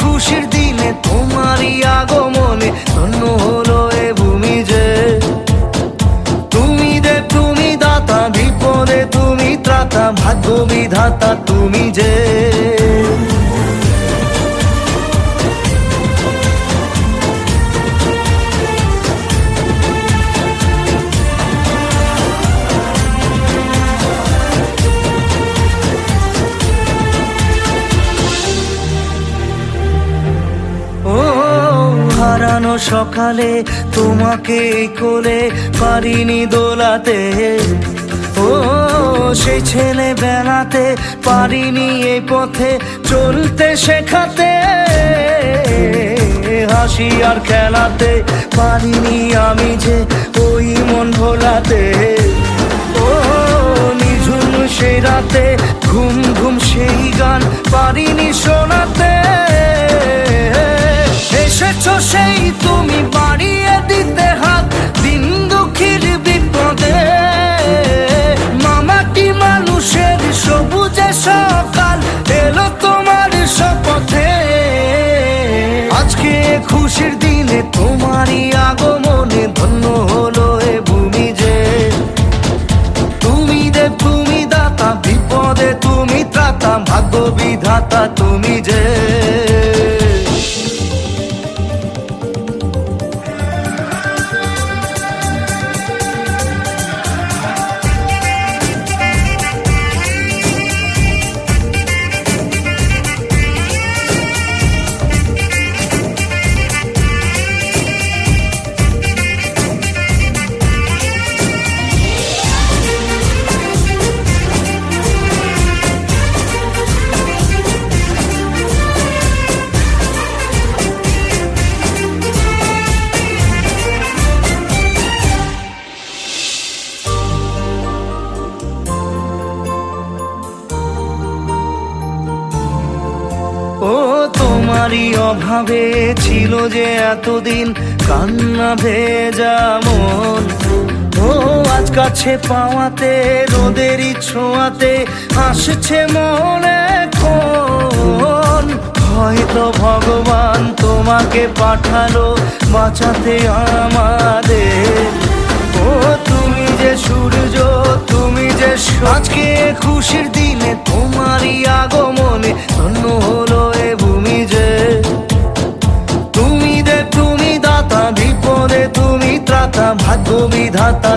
খুশির দিনে তোমারই আগমনে ধন্য হলো এ ভূমি যে। তুমি দেব তুমি দাতা, বিপদে তুমি ত্রাতা, ভাগ্য বিধাতা তুমি যে। হারানো সকালে তোমাকে কোলে পারিনি দোলাতে, ও সেই ছেলে বেলাতে পারিনি এই পথে চলতে শেখাতে। হাসি আর খেলাতে পারিনি আমি যে ওই মন ভোলাতে। ও নিঝুম সেই রাতে ঘুম ঘুম সেই গান পারিনি শোনাতে। এসেছো সেই তুমি বাড়িয়ে দিতে হাত দিন দুঃখীর বিপদে। মামাটি মানুষের সবুজে সকাল এলো তোমার শপথে। আজকে খুশির দিনে তোমারই আগমনে ধন্য হলো এ ভূমি যে। তুমি দেব তুমি দাতা, বিপদে তুমি ত্রাতা, ভাগ্য বিধাতা তুমি যে। ও তোমারই অভাবে ছিল যে এতদিন কান্না ভেজা মন। ও আজ কাছে পাওয়াতে রোদেরই ছোঁয়াতে আসছে মনে কোন। হয়তো ভগবান তোমাকে পাঠালো বাঁচাতে আমাদের। ও তুমি যে সূর্য তুমি যে। আজকে খুশির দিনে তোমারই আগমনে ধন্য হলো এ ভূমি যে। তুমি দেব তুমি দাতা, বিপদে তুমি ত্রাতা, ভাগ্য বিধাতা